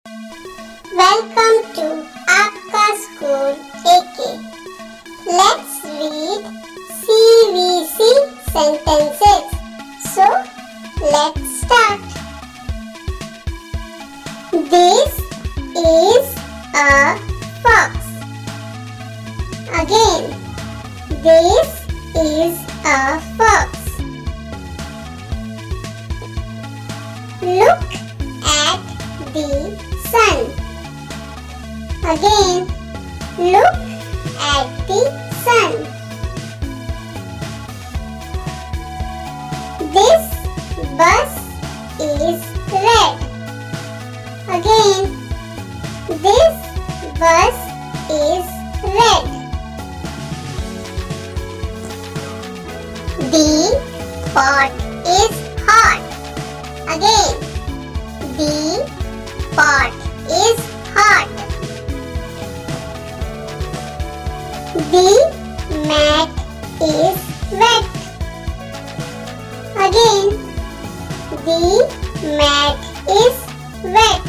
Welcome to Aapkaschoolak. Let's read CVC sentences. So, let's start. This is a fox. Again, this is a fox. Look at the sun. Again, look at the sun. This bus is red. Again, this bus is red. The pot is hot. Again, the pot is hot. The mat is wet. Again, the mat is wet.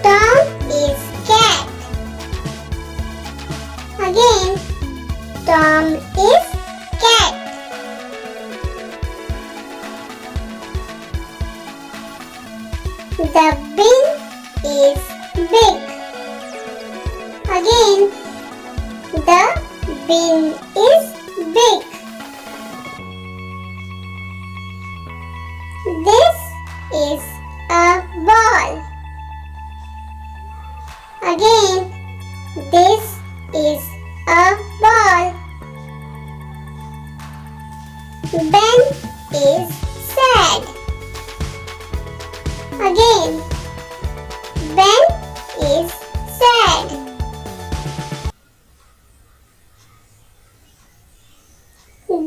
Tom is cat. Again, Tom is cat. The bin is big. Again, the bin is big. This is a ball. Again, this is a ball. Ben is sad. Again, Ben is sad.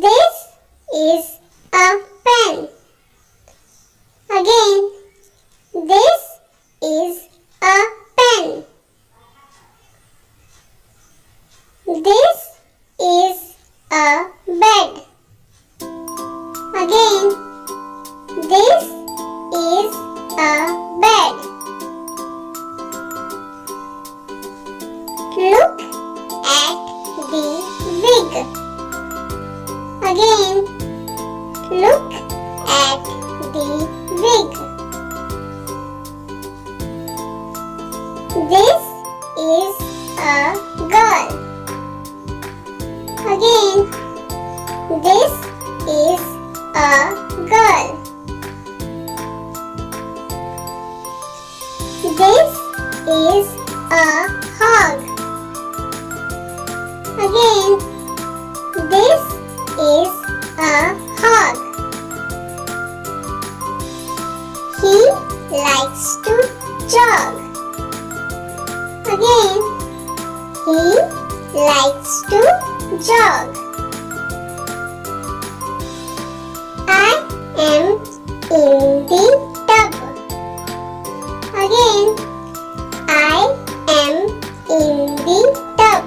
This is a pen. Again, this is a pen. This is a bed. Again, this is a bed. Look at the wig. Again, look at the wig. This is a girl. Again, this is a girl. This is a hog. Again, this is a hog. He likes to jog. Again, he likes to jog. I am in the tub. Again, I am in the tub.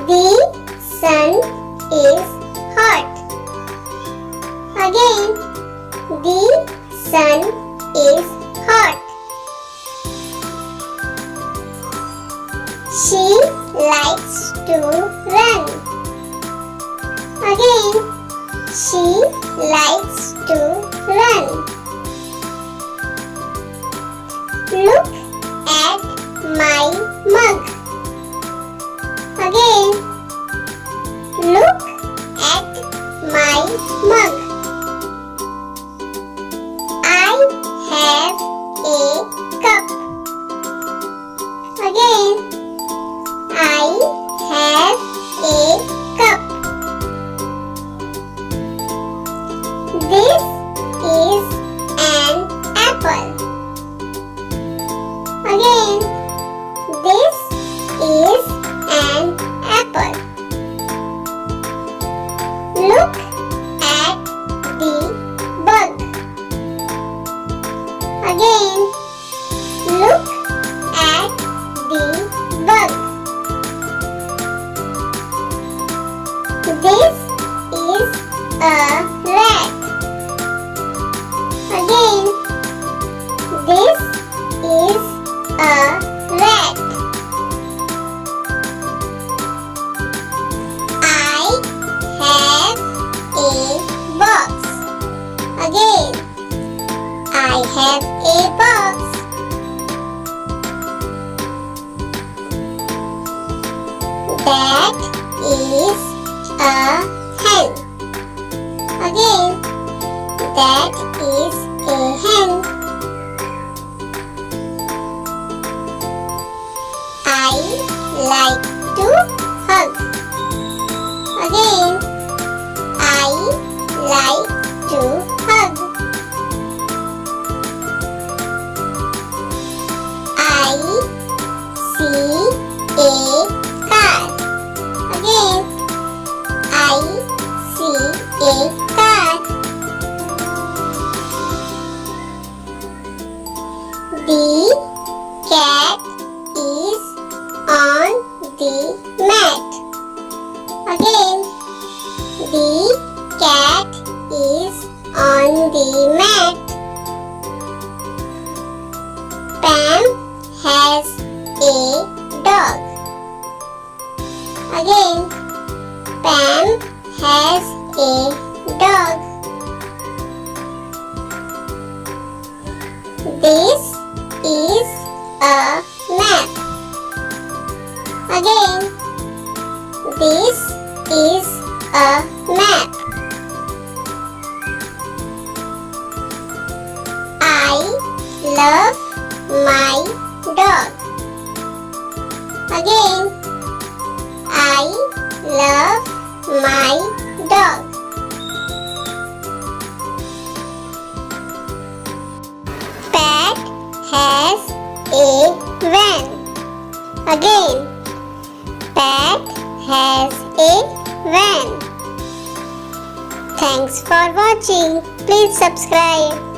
The sun is hot. Again, the sun is hot. She likes to run. Again, she likes to run. Look at my mug. Again, look at my mug. I have a cup. Again, I have a cup. This is an apple. Again, this is an apple. Look at the bug. Again, look at the bug. This is a rat. is a hen. Again, that is a hen. I like to hug. Again, I like to hug. I see a car. Again, I see a car. The cat is on the mat. Again, the cat is on the mat. Pam has a dog. Again, Pam has a dog. This is a map. Again, this is a map. I love my dog. Again, I love my dog. Pat has a van. Again, Pat has a van. Thanks for watching. Please subscribe.